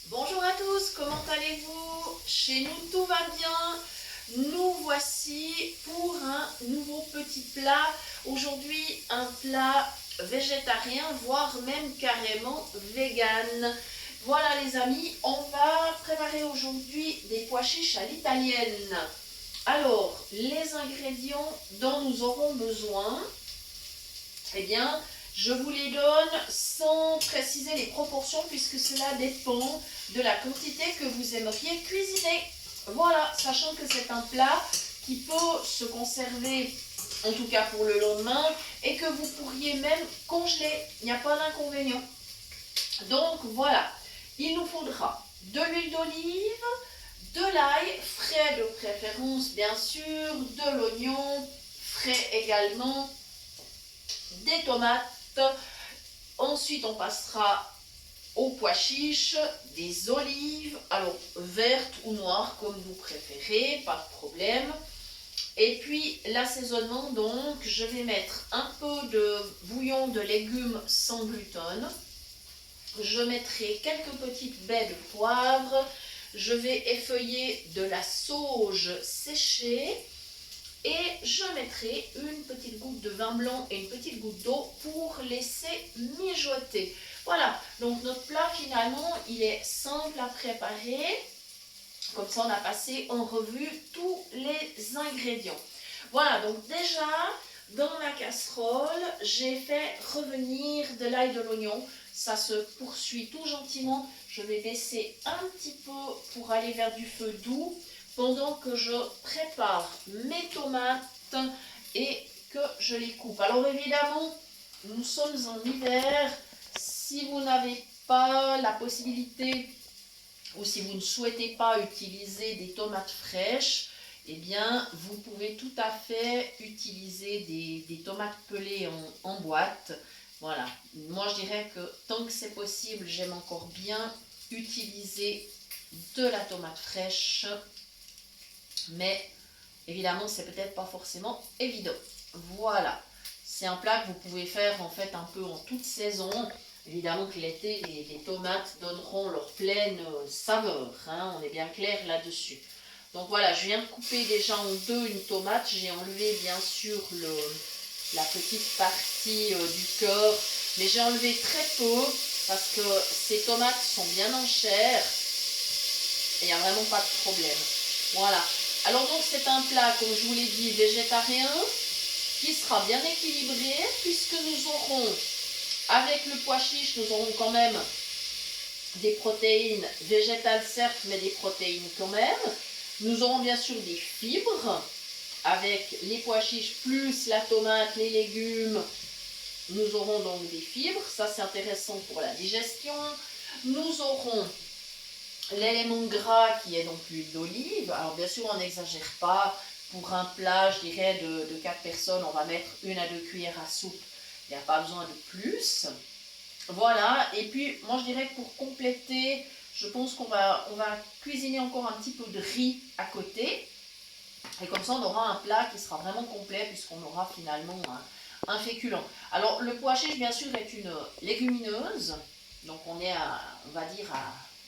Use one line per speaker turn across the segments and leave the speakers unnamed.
Bonjour à tous, comment allez-vous? Chez nous tout va bien. Nous voici pour un nouveau petit plat. Aujourd'hui un plat végétarien, voire même carrément vegan. Voilà les amis, on va préparer aujourd'hui des pois chiches à l'italienne. Alors, les ingrédients dont nous aurons besoin, eh bien, je vous les donne sans préciser les proportions puisque cela dépend de la quantité que vous aimeriez cuisiner. Voilà, sachant que c'est un plat qui peut se conserver, en tout cas pour le lendemain, et que vous pourriez même congeler. Il n'y a pas d'inconvénient. Donc voilà, il nous faudra de l'huile d'olive, de l'ail, frais de préférence bien sûr, de l'oignon, frais également, des tomates. Ensuite, on passera aux pois chiches, des olives, alors vertes ou noires comme vous préférez, pas de problème. Et puis l'assaisonnement, donc je vais mettre un peu de bouillon de légumes sans gluten. Je mettrai quelques petites baies de poivre. Je vais effeuiller de la sauge séchée. Et je mettrai une petite goutte de vin blanc et une petite goutte d'eau pour laisser mijoter. Voilà, donc notre plat finalement, il est simple à préparer. Comme ça, on a passé en revue tous les ingrédients. Voilà, donc déjà, dans la casserole, j'ai fait revenir de l'ail et de l'oignon. Ça se poursuit tout gentiment. Je vais baisser un petit peu pour aller vers du feu doux pendant que je prépare mes tomates et que je les coupe. Alors évidemment, nous sommes en hiver. Si vous n'avez pas la possibilité ou si vous ne souhaitez pas utiliser des tomates fraîches, eh bien, vous pouvez tout à fait utiliser des tomates pelées en boîte. Voilà. Moi, je dirais que tant que c'est possible, j'aime encore bien utiliser de la tomate fraîche. Mais évidemment, c'est peut-être pas forcément évident. Voilà. C'est un plat que vous pouvez faire en fait un peu en toute saison. Évidemment que l'été, les tomates donneront leur pleine saveur, hein, on est bien clair là-dessus. Donc voilà, je viens de couper déjà en deux une tomate. J'ai enlevé bien sûr la petite partie du cœur, mais j'ai enlevé très peu parce que ces tomates sont bien en chair et il n'y a vraiment pas de problème. Voilà. Alors donc c'est un plat, comme je vous l'ai dit, végétarien, qui sera bien équilibré puisque nous aurons, avec le pois chiche, nous aurons quand même des protéines végétales certes, mais des protéines quand même. Nous aurons bien sûr des fibres avec les pois chiches plus la tomate, les légumes. Nous aurons donc des fibres, ça c'est intéressant pour la digestion. Nous aurons l'élément gras qui est donc l'huile d'olive. Alors bien sûr on n'exagère pas. Pour un plat, je dirais de 4 personnes, on va mettre 1 à 2 cuillères à soupe. Il n'y a pas besoin de plus. Voilà, et puis moi je dirais que pour compléter, je pense qu'on va cuisiner encore un petit peu de riz à côté. Et comme ça on aura un plat qui sera vraiment complet puisqu'on aura finalement un féculent. Alors le pois chiche bien sûr est une légumineuse. Donc on est on va dire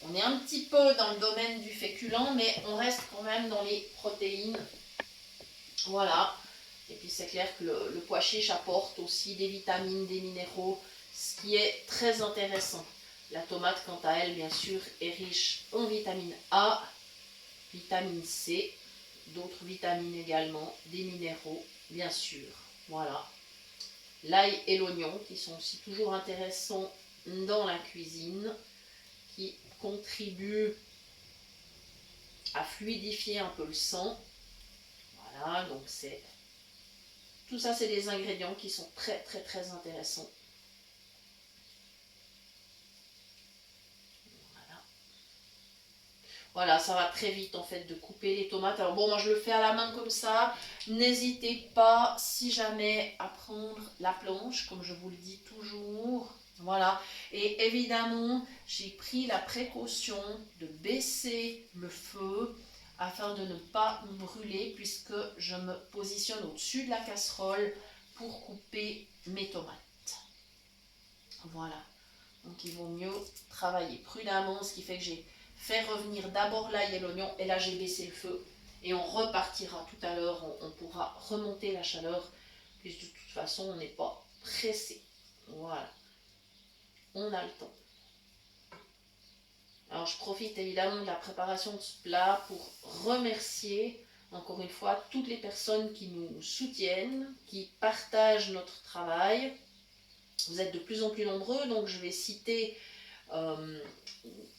on est un petit peu dans le domaine du féculent, mais on reste quand même dans les protéines. Voilà. Et puis c'est clair que le pois chiche apporte aussi des vitamines, des minéraux, ce qui est très intéressant. La tomate, quant à elle, bien sûr, est riche en vitamine A, vitamine C, d'autres vitamines également, des minéraux, bien sûr. Voilà. L'ail et l'oignon, qui sont aussi toujours intéressants dans la cuisine, qui contribuent à fluidifier un peu le sang. Voilà, donc c'est... Tout ça, c'est des ingrédients qui sont très, très, très intéressants. Voilà. Voilà, ça va très vite en fait de couper les tomates. Alors bon, moi je le fais à la main comme ça. N'hésitez pas, si jamais, à prendre la planche, comme je vous le dis toujours. Voilà. Et évidemment, j'ai pris la précaution de baisser le feu afin de ne pas me brûler puisque je me positionne au-dessus de la casserole pour couper mes tomates. Voilà. Donc il vaut mieux travailler prudemment, ce qui fait que j'ai fait revenir d'abord l'ail et l'oignon, et là j'ai baissé le feu. Et on repartira tout à l'heure, on pourra remonter la chaleur, puisque de toute façon on n'est pas pressé. Voilà, on a le temps. Alors je profite évidemment de la préparation de ce plat pour remercier encore une fois toutes les personnes qui nous soutiennent, qui partagent notre travail. Vous êtes de plus en plus nombreux, donc je vais citer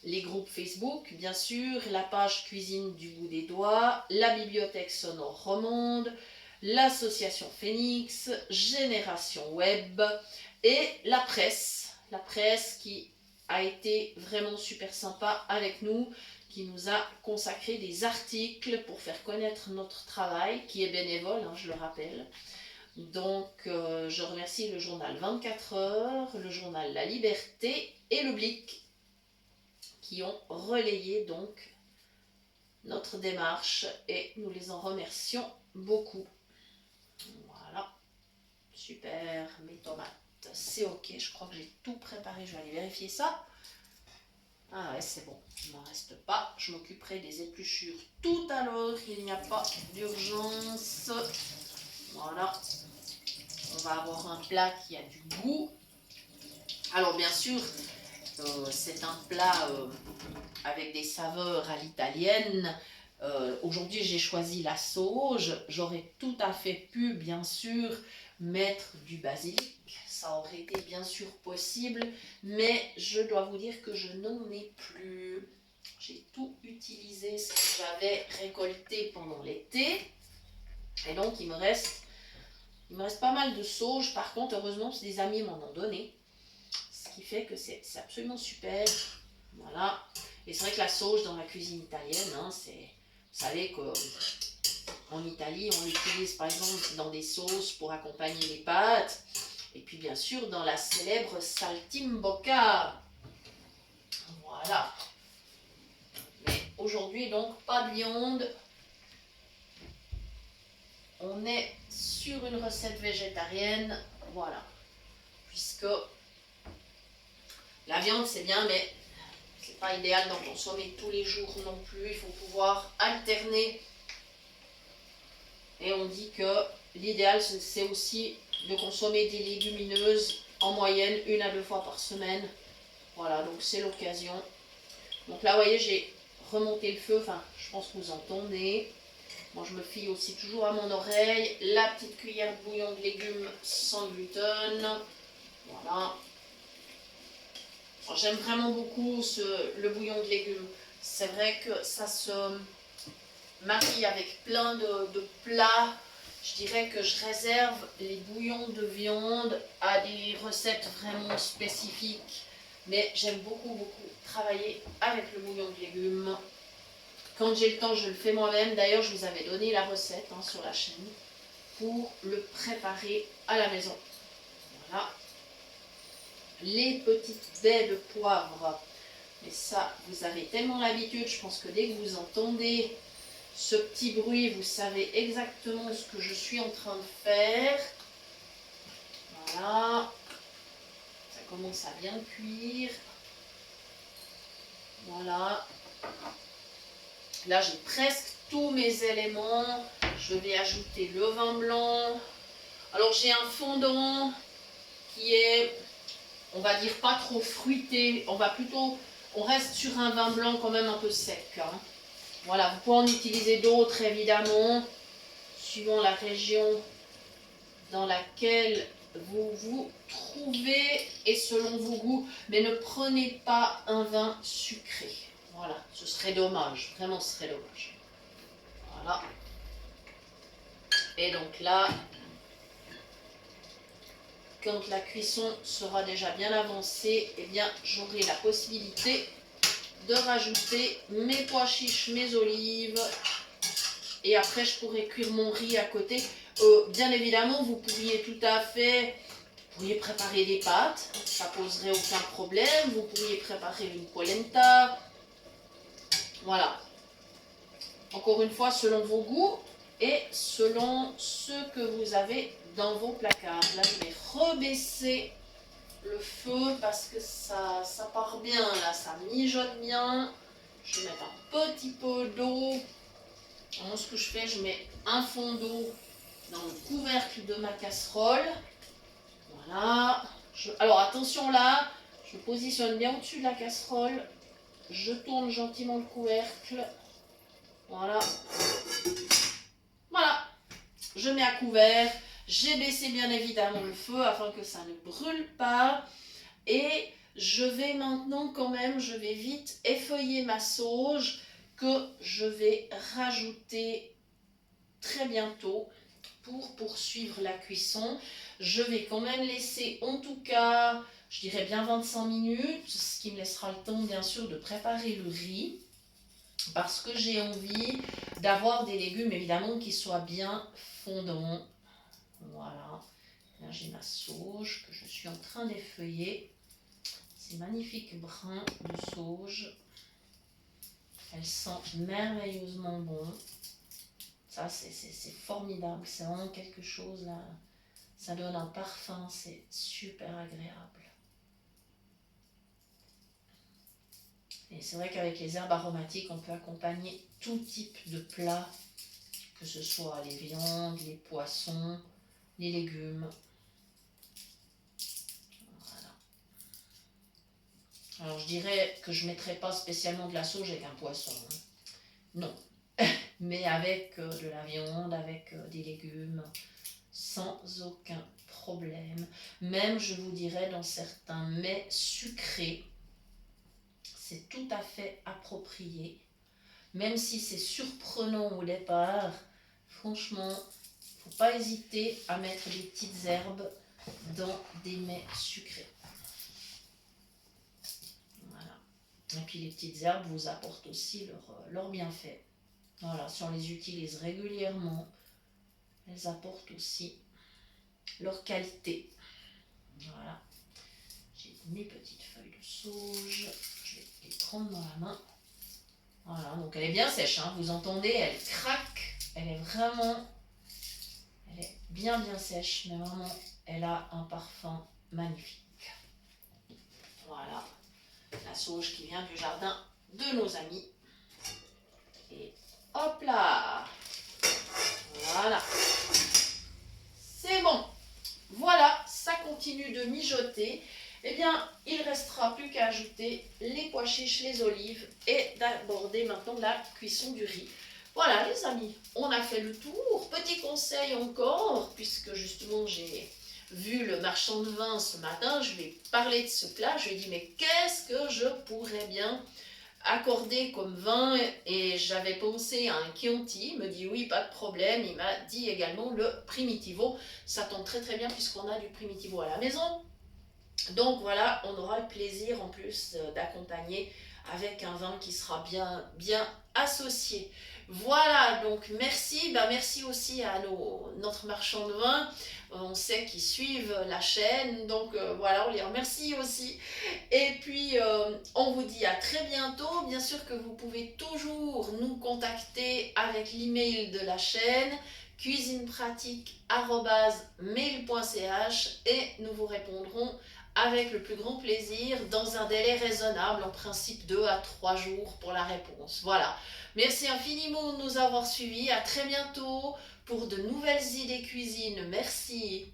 les groupes Facebook, bien sûr, la page Cuisine du bout des doigts, la bibliothèque sonore Romonde, l'association Phoenix, Génération Web et la presse qui a été vraiment super sympa avec nous, qui nous a consacré des articles pour faire connaître notre travail, qui est bénévole, hein, je le rappelle. Donc, je remercie le journal 24 heures, le journal La Liberté et le Blic, qui ont relayé donc notre démarche, et nous les en remercions beaucoup. Voilà, super, mes tomates, c'est ok, je crois que j'ai tout préparé, je vais aller vérifier ça. Ah ouais, c'est bon, il m'en reste pas. Je m'occuperai des épluchures tout à l'heure, il n'y a pas d'urgence. Voilà, on va avoir un plat qui a du goût. Alors bien sûr, c'est un plat avec des saveurs à l'italienne. Aujourd'hui, j'ai choisi la sauge. J'aurais tout à fait pu, bien sûr, mettre du basilic. Ça aurait été bien sûr possible, mais je dois vous dire que je n'en ai plus. J'ai tout utilisé ce que j'avais récolté pendant l'été. Et donc, il me reste pas mal de sauge. Par contre, heureusement, des amis m'en ont donné. Ce qui fait que c'est absolument super. Voilà. Et c'est vrai que la sauge dans la cuisine italienne, hein, vous savez qu'en Italie, on l'utilise par exemple dans des sauces pour accompagner les pâtes. Et puis bien sûr dans la célèbre saltimbocca. Voilà. Mais aujourd'hui donc pas de viande. On est sur une recette végétarienne. Voilà. Puisque la viande c'est bien, mais c'est pas idéal d'en consommer tous les jours non plus. Il faut pouvoir alterner. Et on dit que l'idéal c'est aussi de consommer des légumineuses en moyenne 1 à 2 fois par semaine. Voilà, donc c'est l'occasion. Donc là, vous voyez, j'ai remonté le feu. Enfin, je pense que vous entendez. Moi, je me fie aussi toujours à mon oreille. La petite cuillère de bouillon de légumes sans gluten. Voilà. J'aime vraiment beaucoup le bouillon de légumes. C'est vrai que ça se marie avec plein de plats. Je dirais que je réserve les bouillons de viande à des recettes vraiment spécifiques. Mais j'aime beaucoup travailler avec le bouillon de légumes. Quand j'ai le temps, je le fais moi-même. D'ailleurs, je vous avais donné la recette sur la chaîne pour le préparer à la maison. Voilà. Les petites baies de poivre. Mais ça, vous avez tellement l'habitude. Je pense que dès que vous entendez ce petit bruit, vous savez exactement ce que je suis en train de faire. Voilà. Ça commence à bien cuire. Voilà. Là, j'ai presque tous mes éléments. Je vais ajouter le vin blanc. Alors, j'ai un fondant qui est, on va dire, pas trop fruité. On reste sur un vin blanc quand même un peu sec. Hein. Voilà, vous pouvez en utiliser d'autres évidemment, suivant la région dans laquelle vous vous trouvez et selon vos goûts, mais ne prenez pas un vin sucré. Voilà, ce serait dommage, vraiment ce serait dommage. Voilà. Et donc là, quand la cuisson sera déjà bien avancée, eh bien j'aurai la possibilité de rajouter mes pois chiches, mes olives, et après je pourrai cuire mon riz à côté. Bien évidemment, vous pourriez tout à fait, préparer des pâtes, ça poserait aucun problème. Vous pourriez préparer une polenta. Voilà. Encore une fois, selon vos goûts et selon ce que vous avez dans vos placards. Là, je vais rebaisser le feu parce que ça part bien là, ça mijote bien. Je vais mettre un petit peu d'eau. Alors, ce que je fais, je mets un fond d'eau dans le couvercle de ma casserole. Voilà. Alors attention là, je me positionne bien au-dessus de la casserole. Je tourne gentiment le couvercle. Voilà. Voilà. Je mets à couvert. J'ai baissé bien évidemment le feu afin que ça ne brûle pas. Et je vais maintenant quand même, je vais vite effeuiller ma sauge que je vais rajouter très bientôt pour poursuivre la cuisson. Je vais quand même laisser en tout cas, je dirais bien 25 minutes, ce qui me laissera le temps bien sûr de préparer le riz parce que j'ai envie d'avoir des légumes évidemment qui soient bien fondants. Voilà, là j'ai ma sauge que je suis en train d'effeuiller. Ces magnifiques brins de sauge. Elle sent merveilleusement bon. Ça, c'est formidable. C'est vraiment quelque chose là. Ça donne un parfum. C'est super agréable. Et c'est vrai qu'avec les herbes aromatiques, on peut accompagner tout type de plats. Que ce soit les viandes, les poissons, les légumes. Alors je dirais que je ne mettrais pas spécialement de la sauge avec un poisson. Non. Mais avec de la viande, avec des légumes, sans aucun problème. Même, je vous dirais, dans certains mets sucrés, c'est tout à fait approprié. Même si c'est surprenant au départ, franchement, il ne faut pas hésiter à mettre des petites herbes dans des mets sucrés. Et puis les petites herbes vous apportent aussi leur bienfait. Voilà, si on les utilise régulièrement, elles apportent aussi leur qualité. Voilà, j'ai mes petites feuilles de sauge, je vais les prendre dans la main. Voilà, donc elle est bien sèche, hein, vous entendez, elle craque, elle est bien sèche, mais vraiment, elle a un parfum magnifique. Voilà. La sauge qui vient du jardin de nos amis. Et hop là! Voilà. C'est bon. Voilà, ça continue de mijoter. Eh bien, il ne restera plus qu'à ajouter les pois chiches, les olives et d'aborder maintenant la cuisson du riz. Voilà les amis, on a fait le tour. Petit conseil encore, puisque justement j'ai vu le marchand de vin ce matin, je lui ai parlé de ce plat, je lui ai dit mais qu'est-ce que je pourrais bien accorder comme vin, et j'avais pensé à un Chianti. Il me dit oui, pas de problème. Il m'a dit également le Primitivo, ça tombe très très bien puisqu'on a du Primitivo à la maison. Donc voilà, on aura le plaisir en plus d'accompagner avec un vin qui sera bien associé. Voilà, donc merci. Merci aussi à notre marchand de vin. On sait qu'ils suivent la chaîne, donc voilà, on les remercie aussi. Et puis, on vous dit à très bientôt. Bien sûr que vous pouvez toujours nous contacter avec l'email de la chaîne cuisinepratique@mail.ch et nous vous répondrons avec le plus grand plaisir dans un délai raisonnable, en principe 2 à 3 jours pour la réponse. Voilà. Merci infiniment de nous avoir suivis. À très bientôt pour de nouvelles idées cuisine. Merci.